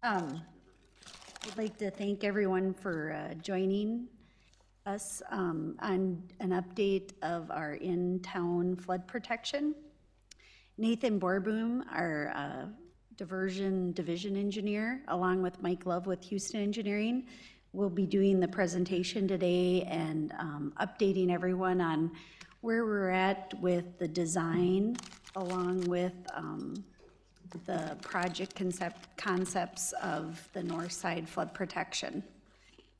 I'd like to thank everyone for joining us on an update of our in-town flood protection. Nathan Borboom, our diversion division engineer, along with Mike Love with Houston Engineering, will be doing the presentation today and updating everyone on where we're at with the design, along with the project concepts of the north side flood protection.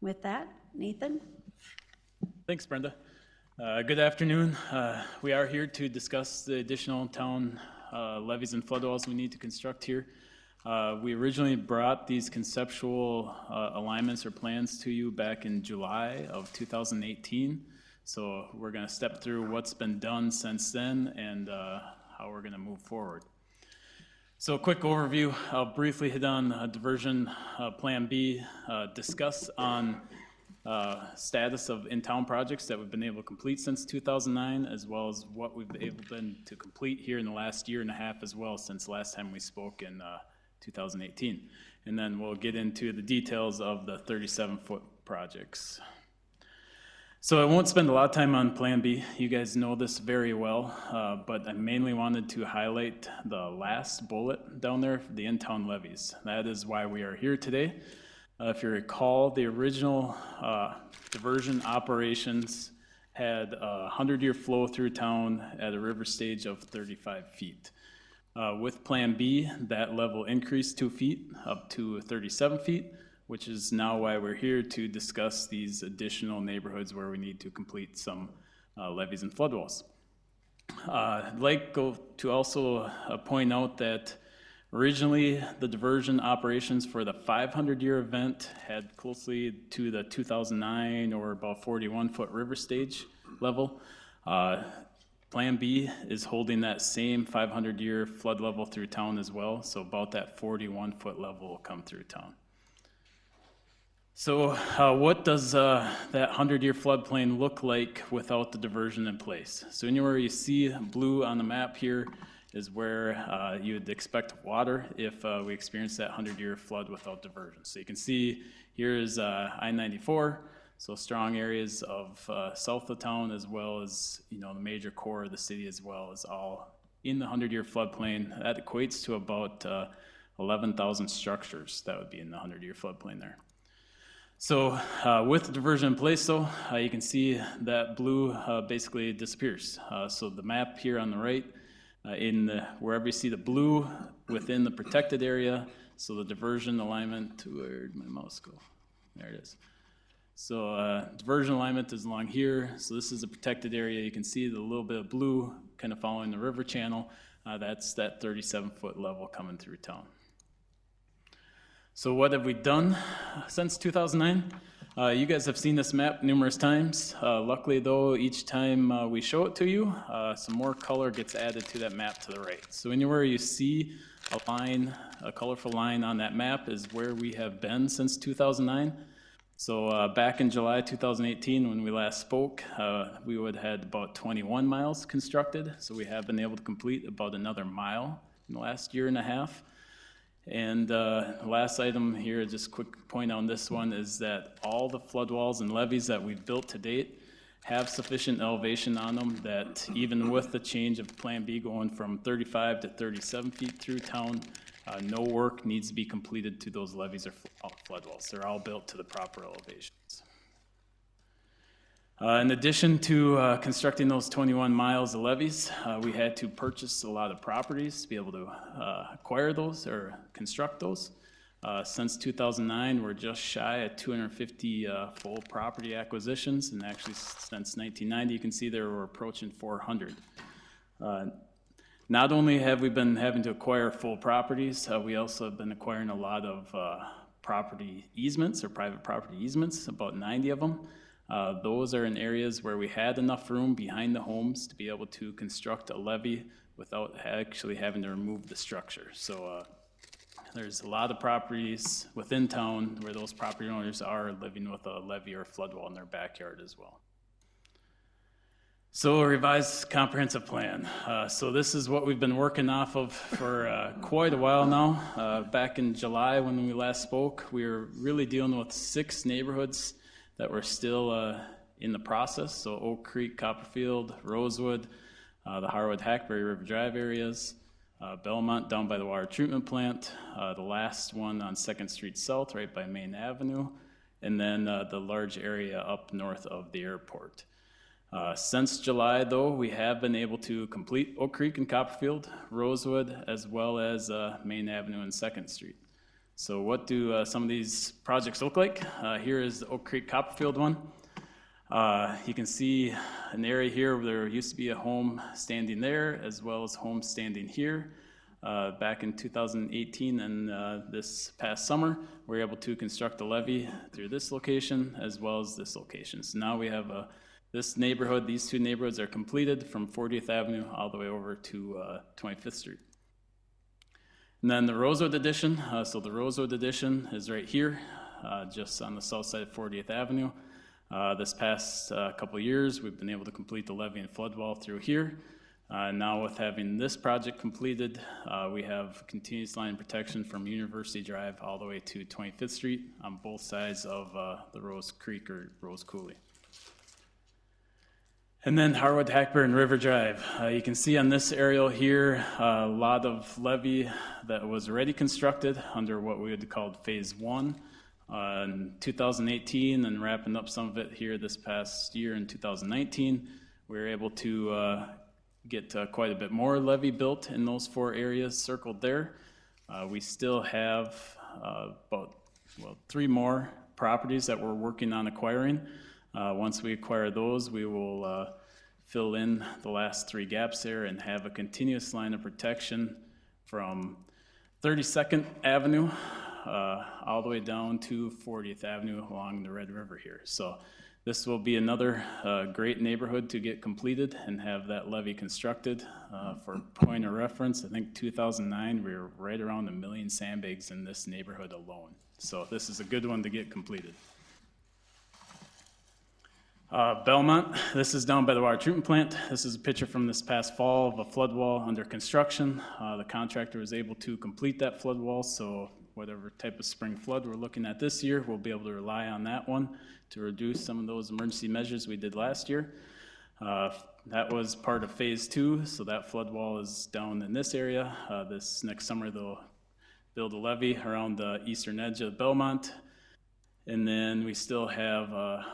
With that, Nathan. Thanks, Brenda. Good afternoon. We are here to discuss the additional town levees and flood walls we need to construct here. We originally brought these conceptual alignments or plans to you back in July of 2018. So we're going to step through what's been done since then and how we're going to move forward. So a quick overview, I'll briefly hit on diversion Plan B, discuss on status of in-town projects that we've been able to complete since 2009, as well as what we've been able to complete here in the last year and a half as well since last time we spoke in 2018. And then we'll get into the details of the 37-foot projects. So I won't spend a lot of time on Plan B. You guys know this very well, but I mainly wanted to highlight the last bullet down there, the in-town levees. That is why we are here today. If you recall, the original diversion operations had a 100-year flow through town at a river stage of 35 feet. With Plan B, that level increased 2 feet up to 37 feet, which is now why we're here to discuss these additional neighborhoods where we need to complete some levees and flood walls. I'd like to also point out that originally the diversion operations for the 500-year event had closely to the 2009 or about 41-foot river stage level. Plan B is holding that same 500-year flood level through town as well, so about that 41-foot level will come through town. So what does that 100-year floodplain look like without the diversion in place? So anywhere you see blue on the map here is where you would expect water if we experience that 100-year flood without diversion. So you can see here is I-94, so strong areas of south of town as well as the major core of the city as well is all in the 100-year floodplain. That equates to about 11,000 structures that would be in the 100-year floodplain there. So with the diversion in place though, you can see that blue basically disappears. So the map here on the right, wherever you see the blue within the protected area, so the diversion alignment, where'd my mouse go? There it is. So diversion alignment is along here. So this is a protected area. You can see the little bit of blue kind of following the river channel. That's that 37-foot level coming through town. So what have we done since 2009? You guys have seen this map numerous times. Luckily though, each time we show it to you, some more color gets added to that map to the right. So anywhere you see a line, a colorful line on that map is where we have been since 2009. So back in July 2018 when we last spoke, we would have had about 21 miles constructed. So we have been able to complete about another mile in the last year and a half. And the last item here, just quick point on this one, is that all the flood walls and levees that we've built to date have sufficient elevation on them that even with the change of Plan B going from 35 to 37 feet through town, no work needs to be completed to those levees or flood walls. They're all built to the proper elevations. In addition to constructing those 21 miles of levees, we had to purchase a lot of properties to be able to acquire those or construct those. Since 2009, we're just shy of 250 full property acquisitions, and actually since 1990, you can see there we're approaching 400. Not only have we been having to acquire full properties, we also have been acquiring a lot of property easements or private property easements, about 90 of them. Those are in areas where we had enough room behind the homes to be able to construct a levee without actually having to remove the structure. So there's a lot of properties within town where those property owners are living with a levee or flood wall in their backyard as well. So revised comprehensive plan. So this is what we've been working off of for quite a while now. Back in July when we last spoke, we were really dealing with 6 neighborhoods that were still in the process. So Oak Creek, Copperfield, Rosewood, the Harwood, Hackberry River Drive areas, Belmont down by the water treatment plant, the last one on 2nd Street South right by Main Avenue, and then the large area up north of the airport. Since July, though, we have been able to complete Oak Creek and Copperfield, Rosewood, as well as Main Avenue and 2nd Street. So what do some of these projects look like? Here is the Oak Creek Copperfield one. You can see an area here where there used to be a home standing there, as well as homes standing here. Back in 2018 and this past summer, we were able to construct a levee through this location as well as this location. So now we have this neighborhood, these 2 neighborhoods are completed from 40th Avenue all the way over to 25th Street. And then the Rosewood addition, so the Rosewood addition is right here, just on the south side of 40th Avenue. This past couple of years, we've been able to complete the levee and flood wall through here. Now with having this project completed, we have continuous line protection from University Drive all the way to 25th Street on both sides of the Rose Creek or Rose Coulee. And then Harwood, Hackberry, and River Drive. You can see on this aerial here a lot of levee that was already constructed under what we would call Phase 1 in 2018, and wrapping up some of it here this past year in 2019. We were able to get quite a bit more levee built in those 4 areas circled there. We still have about 3 more properties that we're working on acquiring. Once we acquire those, we will fill in the last 3 gaps there and have a continuous line of protection from 32nd Avenue all the way down to 40th Avenue along the Red River here. So this will be another great neighborhood to get completed and have that levee constructed. For point of reference, I think 2009, we were right around 1 million sandbags in this neighborhood alone. So this is a good one to get completed. Belmont, this is down by the water treatment plant. This is a picture from this past fall of a flood wall under construction. The contractor was able to complete that flood wall, so whatever type of spring flood we're looking at this year, we'll be able to rely on that one to reduce some of those emergency measures we did last year. That was part of Phase 2, so that flood wall is down in this area. This next summer, they'll build a levee around the eastern edge of Belmont. And then we still have a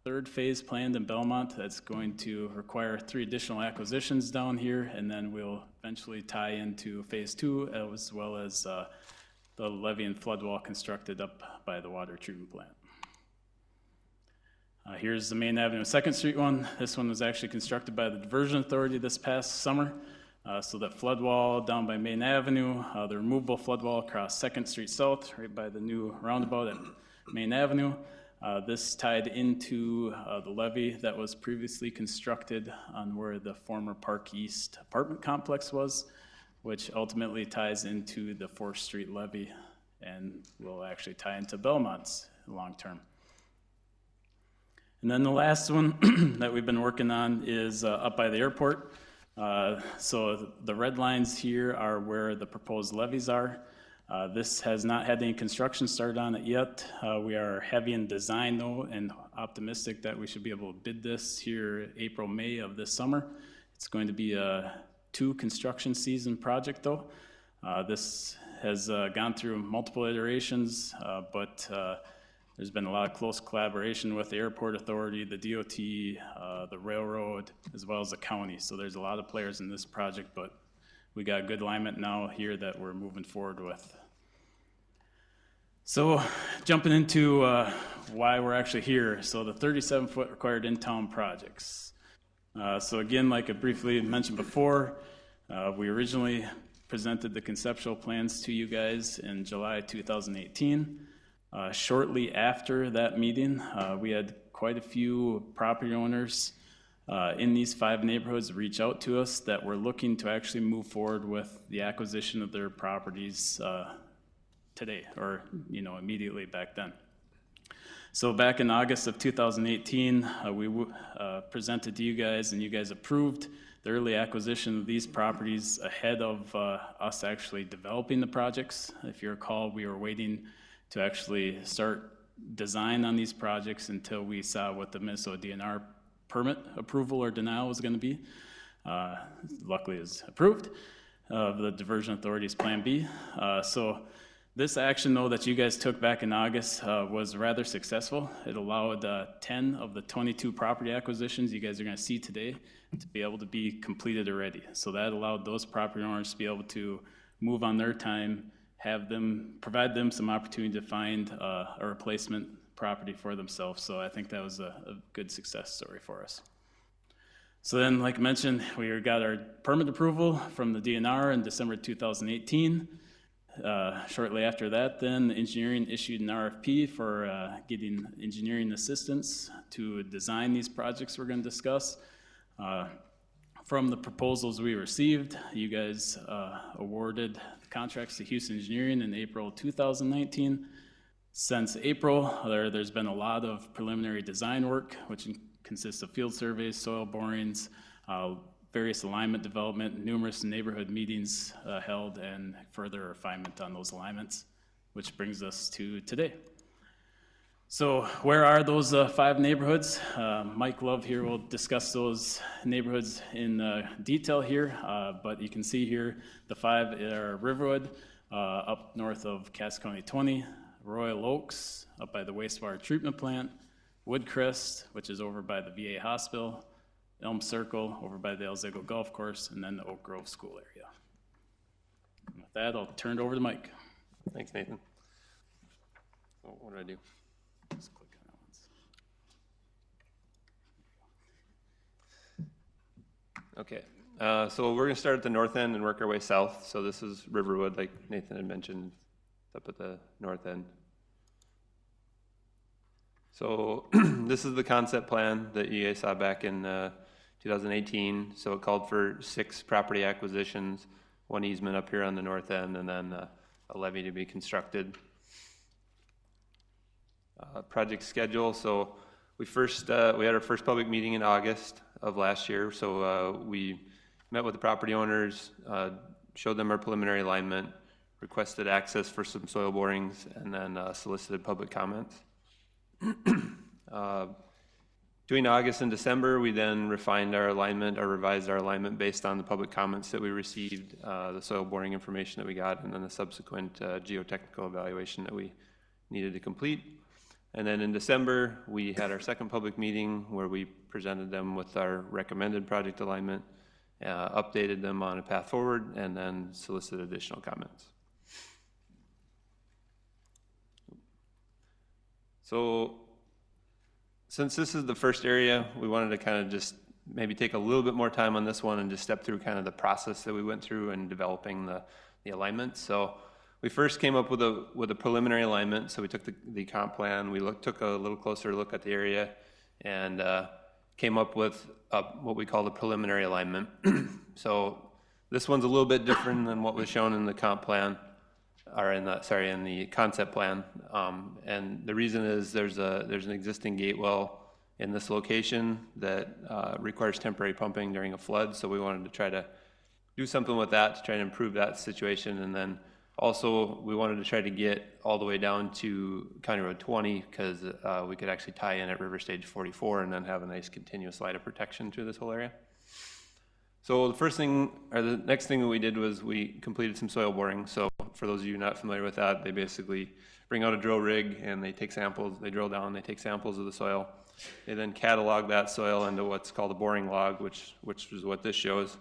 3rd phase planned in Belmont that's going to require 3 additional acquisitions down here, and then we'll eventually tie into Phase 2 as well as the levee and flood wall constructed up by the water treatment plant. Here's the Main Avenue 2nd Street one. This one was actually constructed by the Diversion Authority this past summer. So that flood wall down by Main Avenue, the removable flood wall across 2nd Street South, right by the new roundabout at Main Avenue. This tied into the levee that was previously constructed on where the former Park East apartment complex was, which ultimately ties into the 4th Street levee and will actually tie into Belmont's long term. And then the last one that we've been working on is up by the airport. So the red lines here are where the proposed levees are. This has not had any construction started on it yet. We are heavy in design though, and optimistic that we should be able to bid this here April, May of this summer. It's going to be a 2 construction season project though. This has gone through multiple iterations, but there's been a lot of close collaboration with the airport authority, the DOT, the railroad, as well as the county. So there's a lot of players in this project, but we got good alignment now here that we're moving forward with. So jumping into why we're actually here. So the 37-foot required in-town projects. So again, like I briefly mentioned before, we originally presented the conceptual plans to you guys in July 2018. Shortly after that meeting, we had quite a few property owners in these 5 neighborhoods reach out to us that were looking to actually move forward with the acquisition of their properties today, or immediately back then. So back in August of 2018, we presented to you guys, and you guys approved the early acquisition of these properties ahead of us actually developing the projects. If you recall, we were waiting to actually start design on these projects until we saw what the Minnesota DNR permit approval or denial was going to be. Luckily, it was approved of the Diversion Authority's Plan B. So this action, though, that you guys took back in August was rather successful. It allowed 10 of the 22 property acquisitions you guys are going to see today to be able to be completed already. So that allowed those property owners to be able to move on their time, provide them some opportunity to find a replacement property for themselves. So I think that was a good success story for us. So then, like I mentioned, we got our permit approval from the DNR in December 2018. Shortly after that, then, engineering issued an RFP for getting engineering assistance to design these projects we're going to discuss. From the proposals we received, you guys awarded contracts to Houston Engineering in April 2019. Since April, there's been a lot of preliminary design work, which consists of field surveys, soil borings, various alignment development, numerous neighborhood meetings held, and further refinement on those alignments, which brings us to today. So where are those 5 neighborhoods? Mike Love here will discuss those neighborhoods in detail here, but you can see here the 5 are Riverwood, up north of Cass County 20, Royal Oaks, up by the wastewater treatment plant, WOODCREST, which is over by the VA hospital, Elm Circle, over by the El Zego Golf Course, and then the Oak Grove School area. And with that, I'll turn it over to Mike. Thanks, Nathan. Oh, what do I do? Just click on that once. Okay, so we're going to start at the north end and work our way south. So this is Riverwood, like Nathan had mentioned, up at the north end. So this is the concept plan that you guys saw back in 2018. So it called for 6 property acquisitions, 1 easement up here on the north end, and then a levee to be constructed. Project schedule. So we had our first public meeting in August of last year. So we met with the property owners, showed them our preliminary alignment, requested access for some soil borings, and then solicited public comments. During August and December, we then refined our alignment or revised our alignment based on the public comments that we received, the soil boring information that we got, and then the subsequent geotechnical evaluation that we needed to complete. And then in December, we had our second public meeting where we presented them with our recommended project alignment, updated them on a path forward, and then solicited additional comments. So since this is the first area, we wanted to kind of just maybe take a little bit more time on this one and just step through kind of the process that we went through in developing the alignment. So we first came up with a preliminary alignment. So we took the comp plan, we took a little closer look at the area, and came up with what we call the preliminary alignment. So this one's a little bit different than what was shown in the comp plan, or in the concept plan. And the reason is there's an existing gate well in this location that requires temporary pumping during a flood. So we wanted to try to do something with that to try to improve that situation. And then also we wanted to try to get all the way down to County Road 20 because we could actually tie in at River Stage 44 and then have a nice continuous line of protection through this whole area. So the next thing that we did was we completed some soil boring. So for those of you not familiar with that, they basically bring out a drill rig and they take samples, they drill down, they take samples of the soil. They then catalog that soil into what's called a boring log, which is what this shows.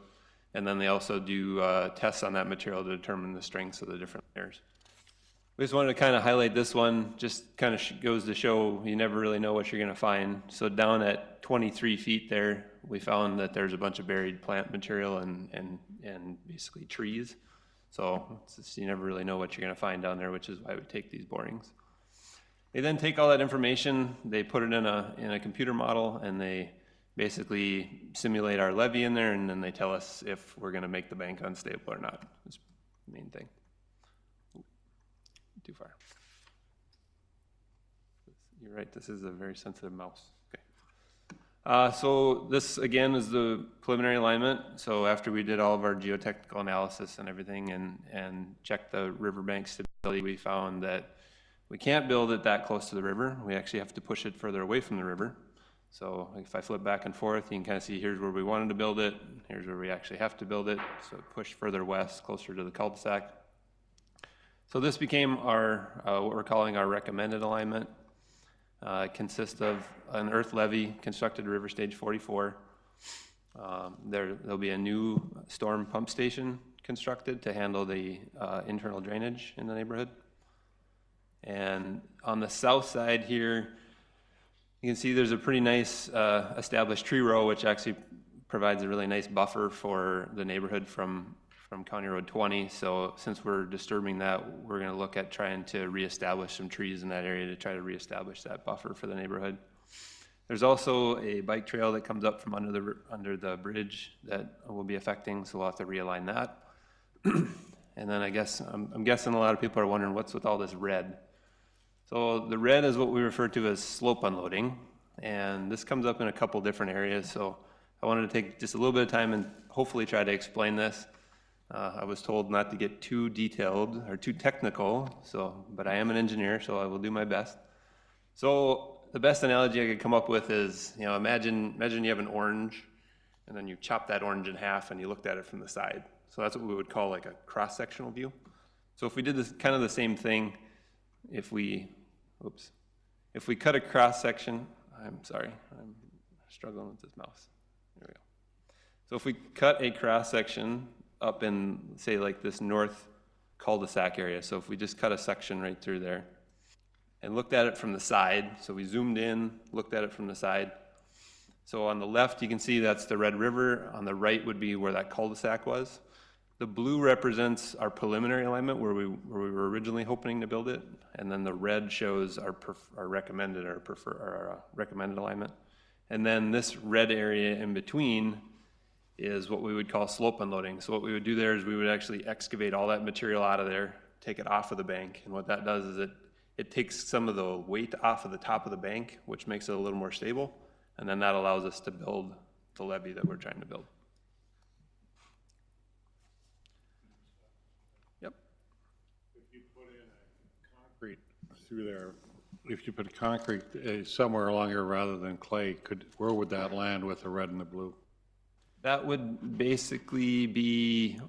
And then they also do tests on that material to determine the strengths of the different layers. We just wanted to kind of highlight this one, just kind of goes to show you never really know what you're going to find. So down at 23 feet there, we found that there's a bunch of buried plant material and basically trees. So you never really know what you're going to find down there, which is why we take these borings. They then take all that information, they put it in a computer model, and they basically simulate our levee in there, and then they tell us if we're going to make the bank unstable or not. That's the main thing. Too far. You're right, this is a very sensitive mouse. Okay. So this, again, is the preliminary alignment. So after we did all of our geotechnical analysis and everything and checked the riverbank stability, we found that we can't build it that close to the river. We actually have to push it further away from the river. So if I flip back and forth, you can kind of see here's where we wanted to build it, here's where we actually have to build it. So push further west, closer to the cul-de-sac. So this became our, what we're calling our recommended alignment. It consists of an earth levee constructed at River Stage 44. There'll be a new storm pump station constructed to handle the internal drainage in the neighborhood. And on the south side here, you can see there's a pretty nice established tree row, which actually provides a really nice buffer for the neighborhood from County Road 20. So since we're disturbing that, we're going to look at trying to reestablish some trees in that area to try to reestablish that buffer for the neighborhood. There's also a bike trail that comes up from under the bridge that will be affecting, so we'll have to realign that. And then I guess, I'm guessing a lot of people are wondering what's with all this red. So the red is what we refer to as slope unloading, and this comes up in a couple different areas, so I wanted to take just a little bit of time and hopefully try to explain this. I was told not to get too detailed or too technical, but I am an engineer, so I will do my best. So the best analogy I could come up with is, imagine you have an orange, and then you chop that orange in half and you looked at it from the side. So that's what we would call like a cross-sectional view. So if we did this kind of the same thing, if we cut a cross-section, I'm sorry, I'm struggling with this mouse. There we go. So if we cut a cross-section up in, say, like this north cul-de-sac area, so if we just cut a section right through there and looked at it from the side, so we zoomed in, looked at it from the side. So on the left, you can see that's the Red River. On the right would be where that cul-de-sac was. The blue represents our preliminary alignment where we were originally hoping to build it, and then the red shows our recommended recommended alignment. And then this red area in between is what we would call slope unloading. So what we would do there is we would actually excavate all that material out of there, take it off of the bank, and what that does is it takes some of the weight off of the top of the bank, which makes it a little more stable, and then that allows us to build the levee that we're trying to build. Through there, if you put concrete somewhere along here rather than clay, where would that land with the red and the blue? That would basically be,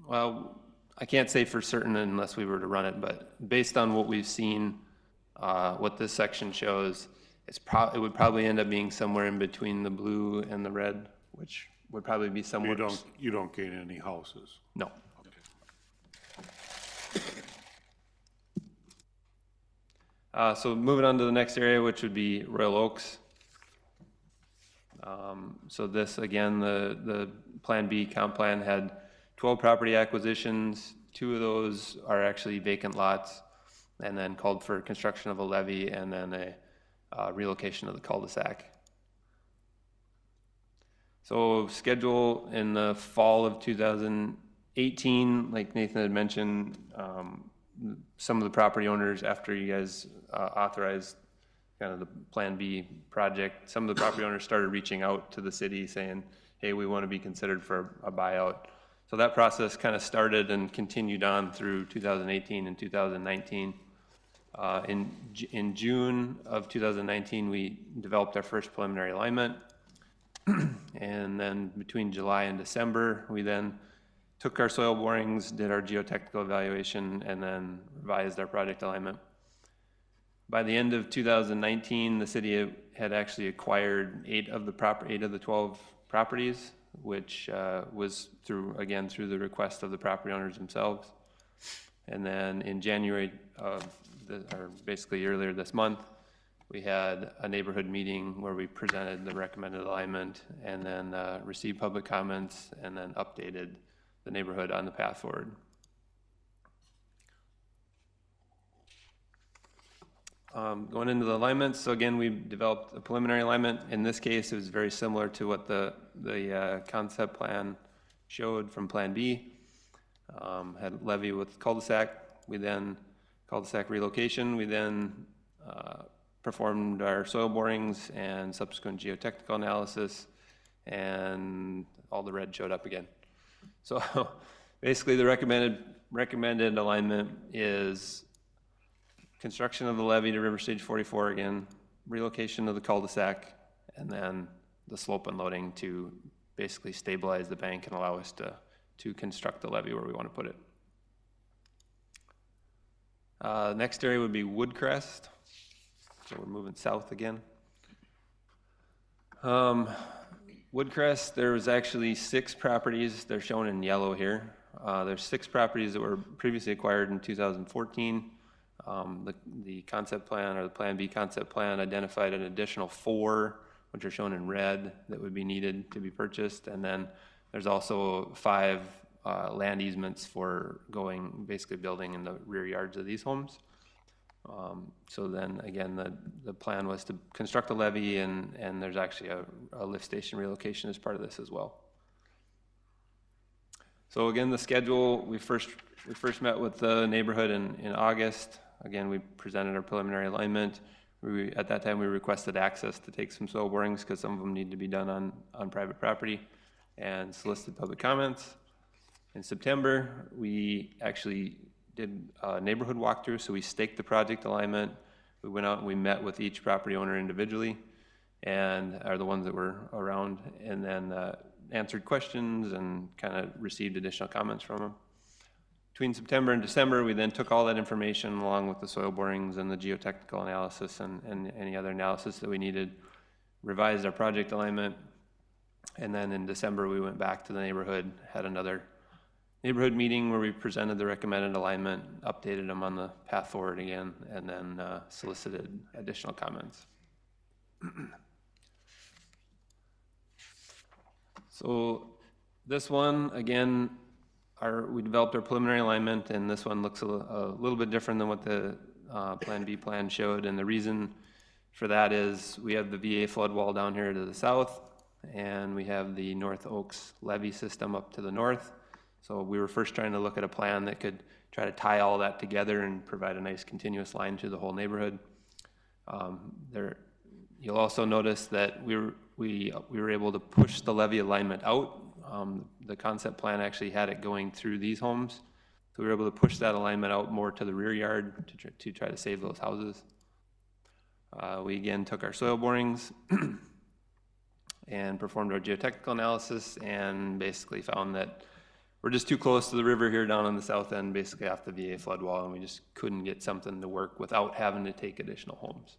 well, I can't say for certain unless we were to run it, but based on what we've seen, what this section shows, it would probably end up being somewhere in between the blue and the red, which would probably be somewhere. You don't gain any houses? No. So moving on to the next area, which would be Royal Oaks. So this, again, the Plan B comp plan had 12 property acquisitions. 2 of those are actually vacant lots, and then called for construction of a levee and then a relocation of the cul-de-sac. So schedule in the fall of 2018, like Nathan had mentioned, some of the property owners, after you guys authorized kind of the Plan B project, some of the property owners started reaching out to the city saying, hey, we want to be considered for a buyout. So that process kind of started and continued on through 2018 and 2019. In June of 2019, we developed our first preliminary alignment. And then between July and December, we then took our soil borings, did our geotechnical evaluation, and then revised our project alignment. By the end of 2019, the city had actually acquired 8 of the 12 properties, which was through the request of the property owners themselves. And then in January or basically earlier this month, we had a neighborhood meeting where we presented the recommended alignment and then received public comments and then updated the neighborhood on the path forward. Going into the alignments, so again, we developed a preliminary alignment. In this case, it was very similar to what the concept plan showed from Plan B. Had levee with cul-de-sac. We then cul-de-sac relocation. We then performed our soil borings and subsequent geotechnical analysis, and all the red showed up again. So basically the recommended alignment is construction of the levee to river stage 44 again, relocation of the cul-de-sac, and then the slope unloading to basically stabilize the bank and allow us to construct the levee where we want to put it. Next area would be WOODCREST. So we're moving south again. WOODCREST, there was actually 6 properties. They're shown in yellow here. There's 6 properties that were previously acquired in 2014. The concept plan, or the Plan B concept plan, identified an additional 4, which are shown in red, that would be needed to be purchased. And then there's also 5 land easements for basically building in the rear yards of these homes. So then again, the plan was to construct a levee, and there's actually a lift station relocation as part of this as well. So again, the schedule, we first met with the neighborhood in August. Again, we presented our preliminary alignment. At that time, we requested access to take some soil borings because some of them need to be done on private property, and solicited public comments. In September, we actually did a neighborhood walkthrough, so we staked the project alignment. We went out and we met with each property owner individually, and are the ones that were around, and then answered questions and kind of received additional comments from them. Between September and December, we then took all that information along with the soil borings and the geotechnical analysis and any other analysis that we needed, revised our project alignment, and then in December we went back to the neighborhood, had another neighborhood meeting where we presented the recommended alignment, updated them on the path forward again, and then solicited additional comments. So this one, again, we developed our preliminary alignment, and this one looks a little bit different than what the Plan B plan showed, and the reason for that is we have the VA flood wall down here to the south, and we have the North Oaks levee system up to the north. So we were first trying to look at a plan that could try to tie all that together and provide a nice continuous line to the whole neighborhood. You'll also notice that we were able to push the levee alignment out. The concept plan actually had it going through these homes, so we were able to push that alignment out more to the rear yard to try to save those houses. We again took our soil borings and performed our geotechnical analysis, and basically found that we're just too close to the river here down on the south end, basically off the VA flood wall, and we just couldn't get something to work without having to take additional homes.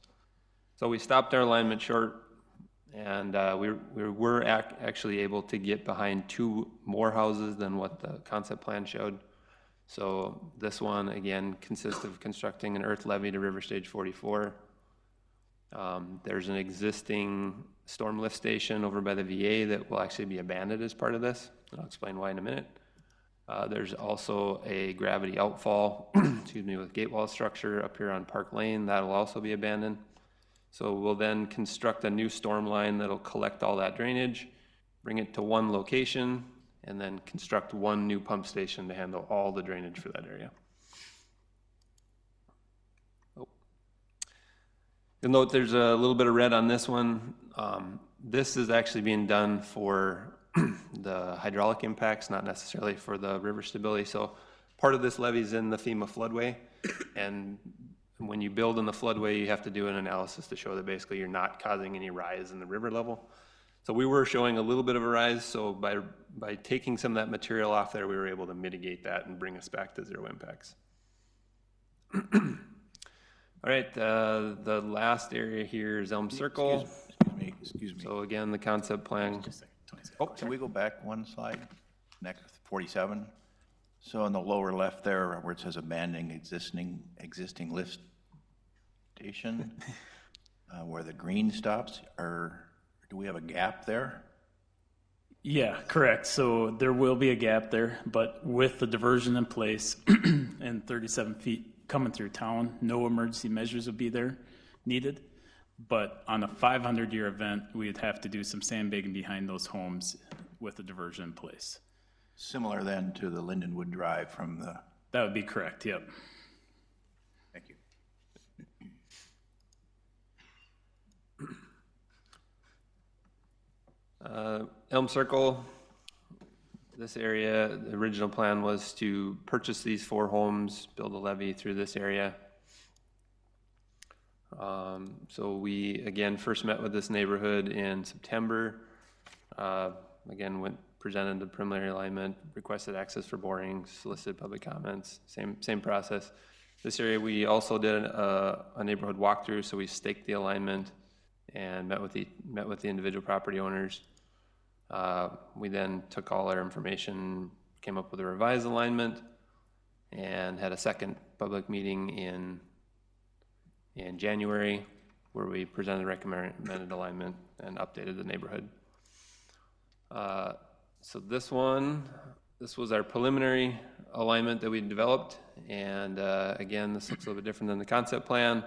So we stopped our alignment short, and we were actually able to get behind 2 more houses than what the concept plan showed. So this one, again, consists of constructing an earth levee to river stage 44. There's an existing storm lift station over by the VA that will actually be abandoned as part of this, and I'll explain why in a minute. There's also a gravity outfall, excuse me, with gate wall structure up here on Park Lane. That'll also be abandoned. So we'll then construct a new storm line that'll collect all that drainage, bring it to one location, and then construct one new pump station to handle all the drainage for that area. Oh. You'll note there's a little bit of red on this one. This is actually being done for the hydraulic impacts, not necessarily for the river stability. So part of this levee is in the FEMA floodway, and when you build in the floodway, you have to do an analysis to show that basically you're not causing any rise in the river level. So we were showing a little bit of a rise, so by taking some of that material off there, we were able to mitigate that and bring us back to 0 impacts. All right, the last area here is Elm Circle. Excuse me. So again, the concept plan. Oh, can we go back one slide? Next, 47. So on the lower left there, where it says abandoning existing lift station, where the green stops, do we have a gap there? Yeah, correct. So there will be a gap there, but with the diversion in place and 37 feet coming through town, no emergency measures would be needed. But on a 500-year event, we'd have to do some sandbagging behind those homes with the diversion in place. Similar then to the Lindenwood Drive from the... That would be correct, yep. Thank you. Elm Circle, this area, the original plan was to purchase these 4 homes, build a levee through this area. So we, again, first met with this neighborhood in September. Again, presented the preliminary alignment, requested access for borings, solicited public comments, same process. This area, we also did a neighborhood walkthrough, so we staked the alignment and met with the individual property owners. We then took all our information, came up with a revised alignment, and had a second public meeting in January, where we presented recommended alignment and updated the neighborhood. So this was our preliminary alignment that we developed, and again, this looks a little bit different than the concept plan.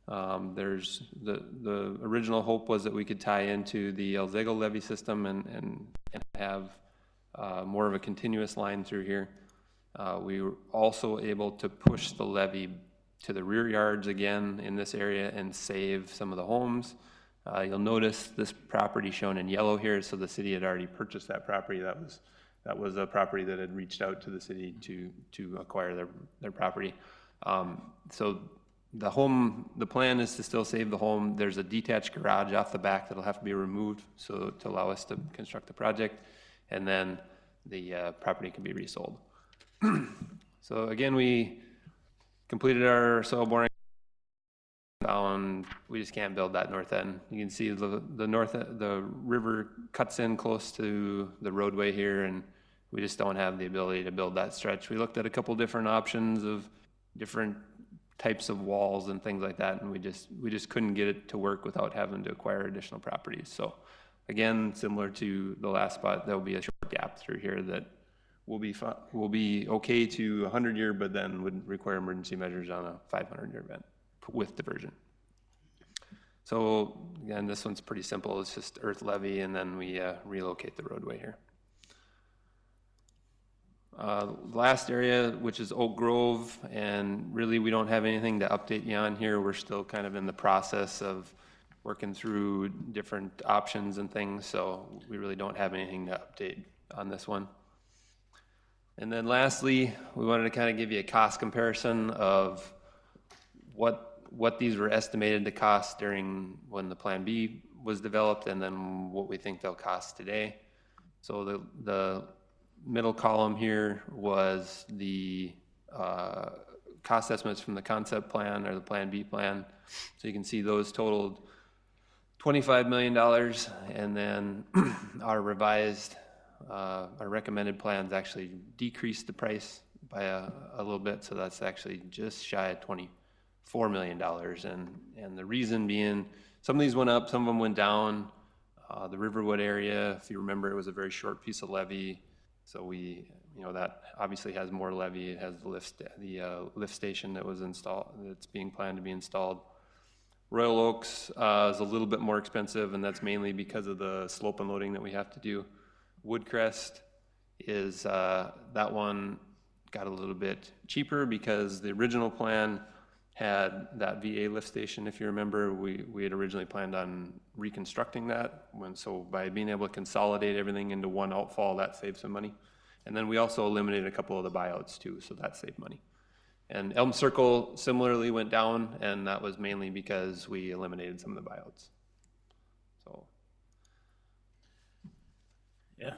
There's the original hope was that we could tie into the El Zego levee system and have more of a continuous line through here. We were also able to push the levee to the rear yards again in this area and save some of the homes. You'll notice this property shown in yellow here, so the city had already purchased that property. That was a property that had reached out to the city to acquire their property. So the plan is to still save the home. There's a detached garage off the back that'll have to be removed so to allow us to construct the project, and then the property can be resold. So again, we completed our soil boring. We just can't build that north end. You can see the river cuts in close to the roadway here, and we just don't have the ability to build that stretch. We looked at a couple different options of different types of walls and things like that, and we just couldn't get it to work without having to acquire additional properties. So again, similar to the last spot, there'll be a short gap through here that will be okay to 100-year, but then would require emergency measures on a 500-year event with diversion. So again, this one's pretty simple. It's just earth levee, and then we relocate the roadway here. Last area, which is Oak Grove, and really we don't have anything to update you on here. We're still kind of in the process of working through different options and things, so we really don't have anything to update on this one. And then lastly, we wanted to kind of give you a cost comparison of what these were estimated to cost during when the Plan B was developed, and then what we think they'll cost today. So the middle column here was the cost estimates from the concept plan or the Plan B plan. So you can see those totaled $25 million, and then our revised, our recommended plans actually decreased the price by a little bit, so that's actually just shy of $24 million. And the reason being, some of these went up, some of them went down. The Riverwood area, if you remember, it was a very short piece of levee, so that obviously has more levee. It has the lift station that was installed, that's being planned to be installed. Royal Oaks is a little bit more expensive, and that's mainly because of the slope unloading that we have to do. WOODCREST is, that one got a little bit cheaper because the original plan had that VA lift station. If you remember, we had originally planned on reconstructing that, so by being able to consolidate everything into one outfall, that saved some money. And then we also eliminated a couple of the buyouts too, so that saved money. And Elm Circle similarly went down, and that was mainly because we eliminated some of the buyouts. So. Yeah,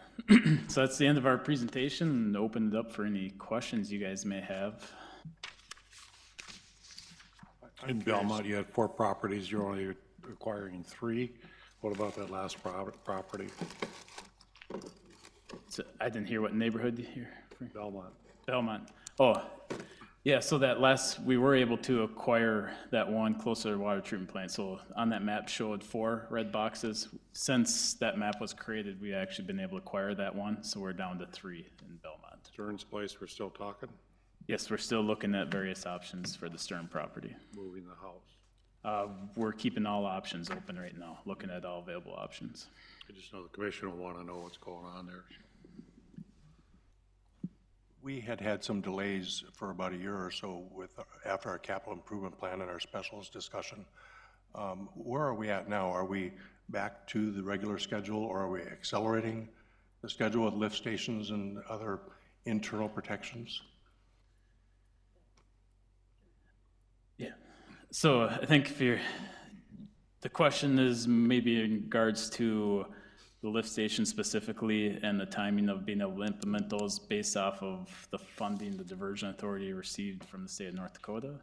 so that's the end of our presentation, and open it up for any questions you guys may have. In Belmont, you had 4 properties, you're only acquiring 3. What about that last property? So I didn't hear what neighborhood here. Belmont. Belmont. Oh, yeah, so we were able to acquire that one closer to the water treatment plant. So on that map showed 4 red boxes. Since that map was created, we've actually been able to acquire that one, so we're down to 3 in Belmont. Stearns Place, we're still talking? Yes, we're still looking at various options for the Stern property. Moving the house. We're keeping all options open right now, looking at all available options. I just know the commission will want to know what's going on there. We had some delays for about a year or so after our capital improvement plan and our specials discussion. Where are we at now? Are we back to the regular schedule, or are we accelerating the schedule with lift stations and other internal protections? Yeah. So I think the question is maybe in regards to the lift station specifically and the timing of being able to implement those based off of the funding the diversion authority received from the state of North Dakota.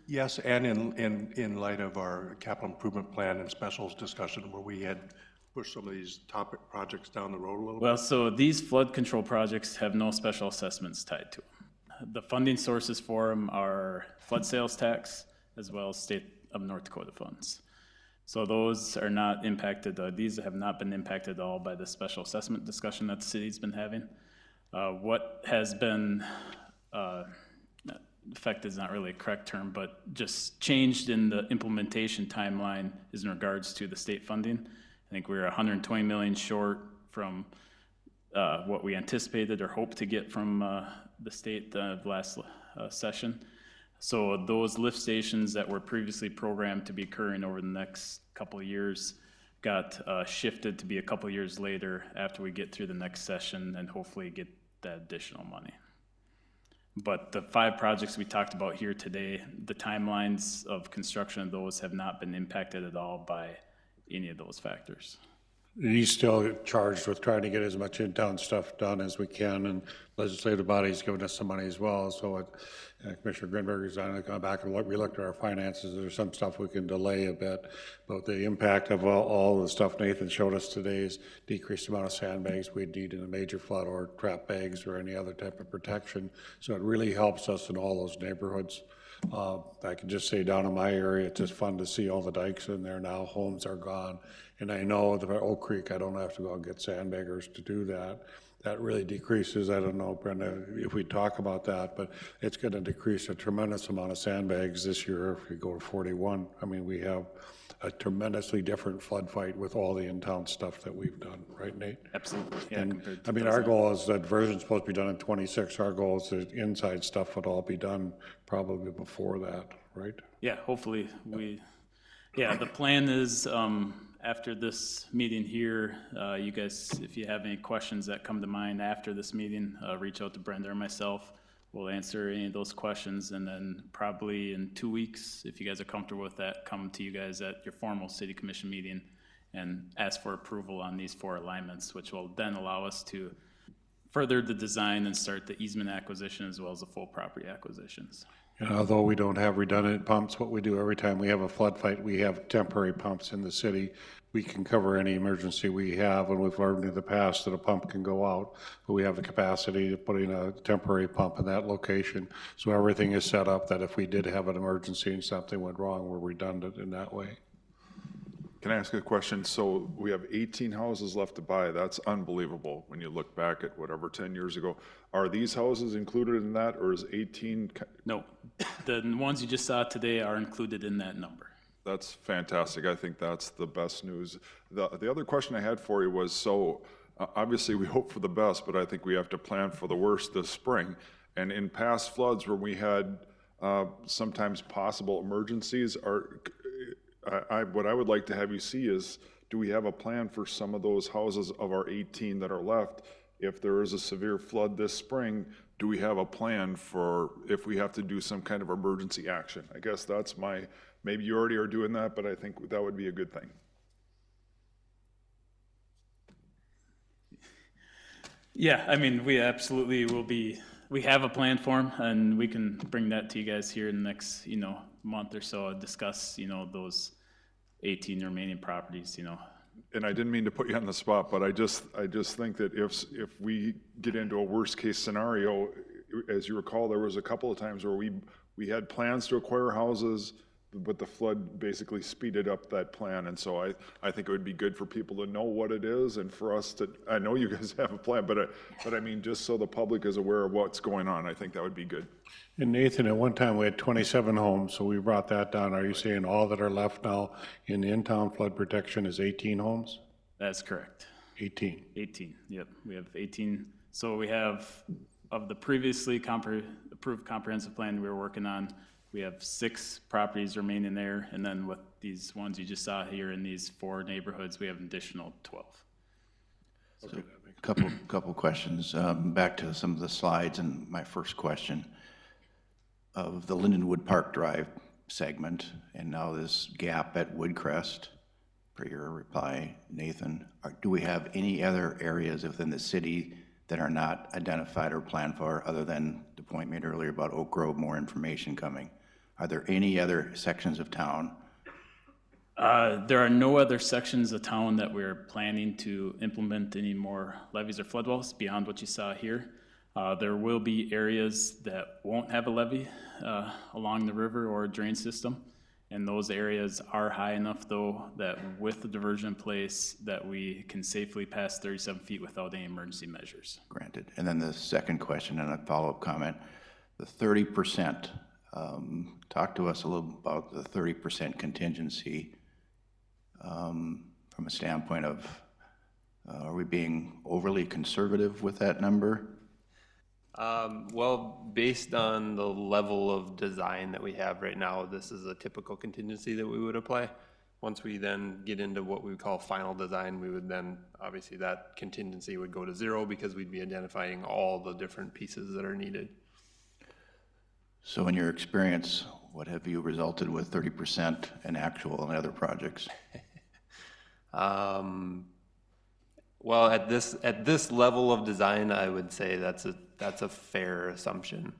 Yes, and in light of our capital improvement plan and specials discussion where we had pushed some of these topic projects down the road a little bit. Well, so these flood control projects have no special assessments tied to them. The funding sources for them are flood sales tax as well as state of North Dakota funds. So those are not impacted, these have not been impacted at all by the special assessment discussion that the city's been having. What has been, affected is not really a correct term, but just changed in the implementation timeline is in regards to the state funding. I think we were 120 million short from what we anticipated or hoped to get from the state last session. So those lift stations that were previously programmed to be occurring over the next couple of years got shifted to be a couple of years later after we get through the next session and hopefully get that additional money. But the 5 projects we talked about here today, the timelines of construction of those have not been impacted at all by any of those factors. He's still charged with trying to get as much in-town stuff done as we can, and legislative body's given us some money as well. So Commissioner Grinberg is going to come back and relook at our finances. There's some stuff we can delay a bit, but the impact of all the stuff Nathan showed us today is decreased amount of sandbags we'd need in a major flood or trap bags or any other type of protection. So it really helps us in all those neighborhoods. I can just say down in my area, it's just fun to see all the dikes in there now. Homes are gone. And I know that at Oak Creek, I don't have to go and get sandbaggers to do that. That really decreases, I don't know, Brenda, if we talk about that, but it's going to decrease a tremendous amount of sandbags this year if we go to 41. I mean, we have a tremendously different flood fight with all the in-town stuff that we've done, right, Nate? Absolutely. Yeah, And I mean, our goal is that version's supposed to be done in 26. Our goal is that inside stuff would all be done probably before that, right? Yeah, hopefully the plan is after this meeting here, you guys, if you have any questions that come to mind after this meeting, reach out to Brenda or myself. We'll answer any of those questions, and then probably in 2 weeks, if you guys are comfortable with that, come to you guys at your formal city commission meeting and ask for approval on these 4 alignments, which will then allow us to further the design and start the easement acquisition as well as the full property acquisitions. And although we don't have redundant pumps, what we do every time we have a flood fight, we have temporary pumps in the city. We can cover any emergency we have, and we've learned in the past that a pump can go out, but we have the capacity to put in a temporary pump in that location. So everything is set up that if we did have an emergency and something went wrong, we're redundant in that way. Can I ask a question? So we have 18 houses left to buy. That's unbelievable when you look back at whatever 10 years ago. Are these houses included in that, or is 18? No, the ones you just saw today are included in that number. That's fantastic. I think that's the best news. The other question I had for you was, so obviously we hope for the best, but I think we have to plan for the worst this spring. And in past floods where we had sometimes possible emergencies, what I would like to have you see is, do we have a plan for some of those houses of our 18 that are left? If there is a severe flood this spring, do we have a plan for if we have to do some kind of emergency action? I guess that's maybe you already are doing that, but I think that would be a good thing. Yeah, I mean, we absolutely will be, we have a plan for them, and we can bring that to you guys here in the next, month or so, discuss, those 18 remaining properties, And I didn't mean to put you on the spot, but I just think that if we get into a worst case scenario, as you recall, there was a couple of times where we had plans to acquire houses, but the flood basically speeded up that plan. And so I think it would be good for people to know what it is, and for us to, I know you guys have a plan, but I mean, just so the public is aware of what's going on, I think that would be good. And Nathan, at one time we had 27 homes, so we brought that down. Are you saying all that are left now in in-town flood protection is 18 homes? That's correct. 18. 18, yep. We have 18. So we have, of the previously approved comprehensive plan we were working on, We have 6 properties remaining there, and then with these ones you just saw here in these 4 neighborhoods, we have an additional 12. Couple questions. Back to some of the slides and my first question of the Lindenwood Park Drive segment and now this gap at WOODCREST, per your reply, Nathan, do we have any other areas within the city that are not identified or planned for other than the point made earlier about Oak Grove, more information coming? Are there any other sections of town? There are no other sections of town that we're planning to implement any more levees or flood walls beyond what you saw here. There will be areas that won't have a levee along the river or drain system, and those areas are high enough though that with the diversion in place that we can safely pass 37 feet without any emergency measures. Granted. And then the second question and a follow-up comment, the 30%, talk to us a little about the 30% contingency from a standpoint of, are we being overly conservative with that number? Well, based on the level of design that we have right now, this is a typical contingency that we would apply. Once we then get into what we call final design, we would then, obviously that contingency would go to 0 because we'd be identifying all the different pieces that are needed. So in your experience, what have you resulted with 30% in actual and other projects? Well, at this level of design, I would say that's a fair assumption.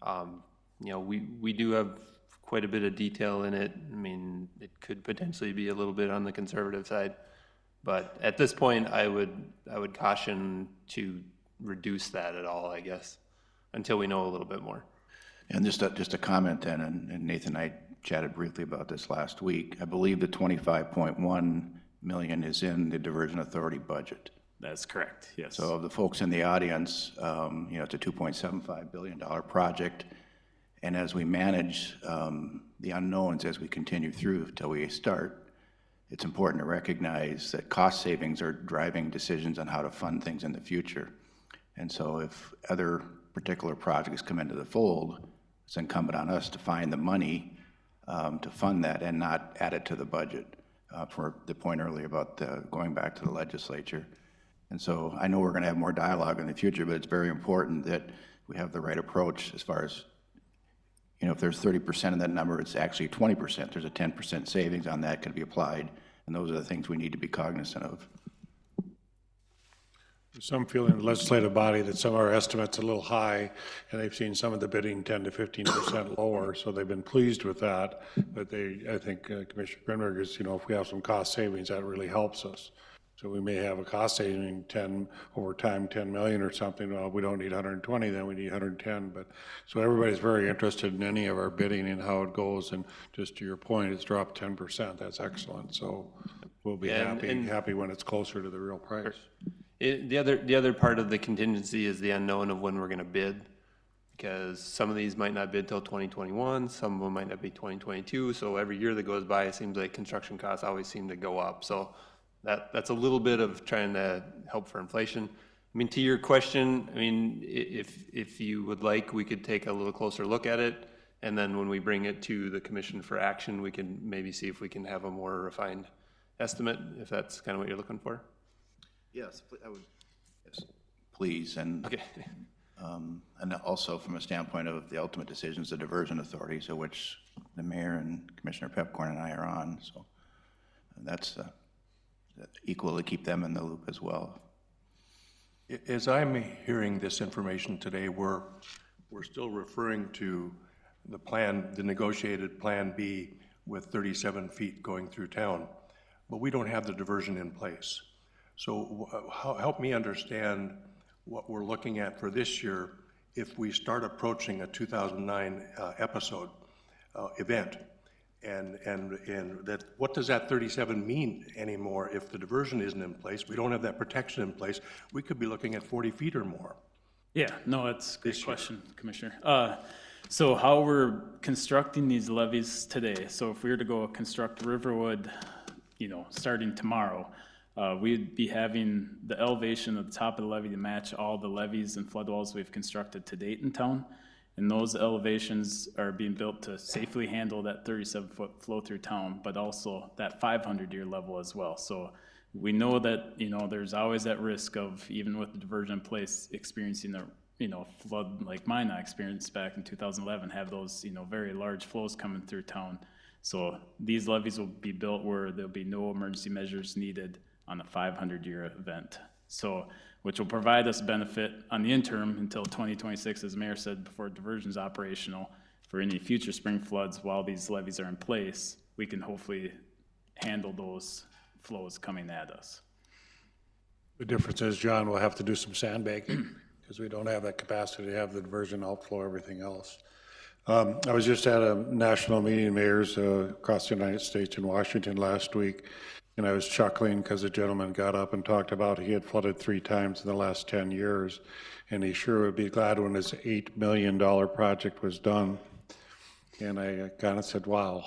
You know, we do have quite a bit of detail in it. I mean, it could potentially be a little bit on the conservative side, but at this point, I would caution to reduce that at all, I guess, until we know a little bit more. And just a comment then, and Nathan and I chatted briefly about this last week. I believe the 25.1 million is in the diversion authority budget. That's correct, yes. So the folks in the audience, you know, it's a $2.75 billion project. And as we manage the unknowns as we continue through till we start, it's important to recognize that cost savings are driving decisions on how to fund things in the future. And so if other particular projects come into the fold, it's incumbent on us to find the money to fund that and not add it to the budget. For the point earlier about going back to the legislature. And so I know we're going to have more dialogue in the future, but it's very important that we have the right approach as far as, you know, if there's 30% of that number, it's actually 20%. There's a 10% savings on that can be applied, and those are the things we need to be cognizant of. Some feel in the legislative body that some of our estimates are a little high, and they've seen some of the bidding 10 to 15% lower, so they've been pleased with that. But I think Commissioner Grinberg is, you know, if we have some cost savings, that really helps us. So we may have a cost saving 10 over time, 10 million or something. Well, we don't need 120, then we need 110. But so everybody's very interested in any of our bidding and how it goes. And just to your point, it's dropped 10%. That's excellent. So we'll be happy when it's closer to the real price. The other part of the contingency is the unknown of when we're going to bid, because some of these might not bid till 2021, some of them might not be 2022. So every year that goes by, it seems like construction costs always seem to go up. So that's a little bit of trying to help for inflation. I mean, to your question, I mean, if you would like, we could take a little closer look at it, and then when we bring it to the commission for action, we can maybe see if we can have a more refined estimate, if that's kind of what you're looking for. Yes, I would. Yes, please. And okay. And also from a standpoint of the ultimate decisions, the diversion authorities, of which the mayor and Commissioner Pepcorn and I are on. So that's equal to keep them in the loop as well. As I'm hearing this information today, we're still referring to the plan, the negotiated Plan B with 37 feet going through town, but we don't have the diversion in place. So help me understand what we're looking at for this year if we start approaching a 2009 event. And that, what does that 37 mean anymore if the diversion isn't in place? We don't have that protection in place. We could be looking at 40 feet or more. Yeah, no, that's a great question, Commissioner. So how we're constructing these levees today, so if we were to go construct Riverwood, you know, starting tomorrow, we'd be having the elevation at the top of the levee to match all the levees and flood walls we've constructed to date in town. And those elevations are being built to safely handle that 37-foot flow through town, but also that 500-year level as well. So we know that, there's always that risk of, even with the diversion in place, experiencing a, flood like mine I experienced back in 2011, have those, very large flows coming through town. So these levees will be built where there'll be no emergency measures needed on a 500-year event. So, which will provide us benefit on the interim until 2026, as the mayor said, before diversion's operational. For any future spring floods, while these levees are in place, we can hopefully handle those flows coming at us. The difference is, John, we'll have to do some sandbagging because we don't have that capacity to have the diversion outflow, everything else. I was just at a national meeting of mayors across the United States in Washington last week, and I was chuckling because a gentleman got up and talked about he had flooded 3 times in the last 10 years, and he sure would be glad when his $8 million project was done. And I kind of said, wow,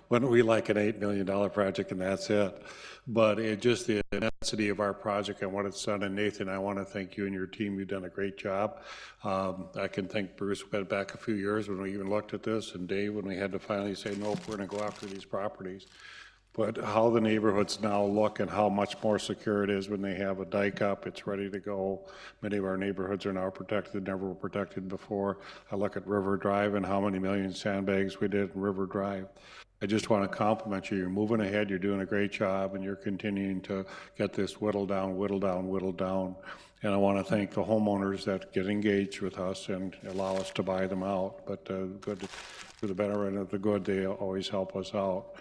wouldn't we like an $8 million project and that's it? But it just the immensity of our project and what it's done. And Nathan, I want to thank you and your team. You've done a great job. I can thank Bruce. We went back a few years when we even looked at this, and Dave, when we had to finally say, nope, we're going to go after these properties. But how the neighborhoods now look and how much more secure it is when they have a dike up, it's ready to go. Many of our neighborhoods are now protected, never were protected before. I look at River Drive and how many million sandbags we did in River Drive. I just want to compliment you. You're moving ahead, you're doing a great job, and you're continuing to get this whittled down, whittled down, whittled down. And I want to thank the homeowners that get engaged with us and allow us to buy them out. But good, for the better end of the good, they always help us out.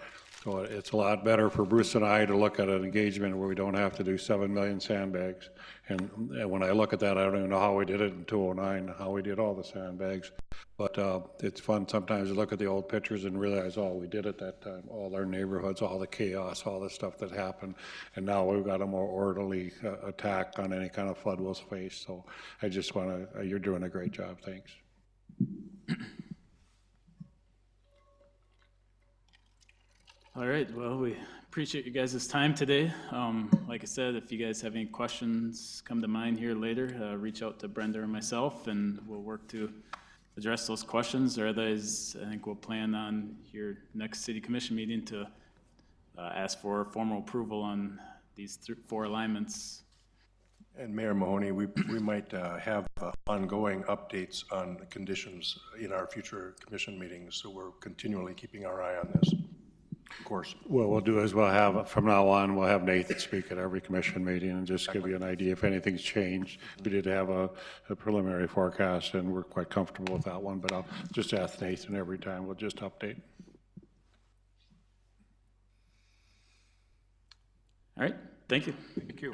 So it's a lot better for Bruce and I to look at an engagement where we don't have to do 7 million sandbags. And when I look at that, I don't even know how we did it in 2009, how we did all the sandbags. But it's fun sometimes to look at the old pictures and realize, oh, we did it that time. All our neighborhoods, all the chaos, all the stuff that happened. And now we've got a more orderly attack on any kind of flood we'll face. So I just want to, you're doing a great job. Thanks. All right, well, we appreciate you guys' time today. Like I said, if you guys have any questions come to mind here later, reach out to Brenda or myself, and we'll work to address those questions. Or otherwise, I think we'll plan on your next city commission meeting to ask for formal approval on these 4 alignments. And Mayor Mahoney, we might have ongoing updates on the conditions in our future commission meetings, so we're continually keeping our eye on this. Of course. What we'll do is we'll have, from now on, we'll have Nathan speak at every commission meeting and just give you an idea if anything's changed. We did have a preliminary forecast, and we're quite comfortable with that one, but I'll just ask Nathan every time. We'll just update. All right, thank you. Thank you.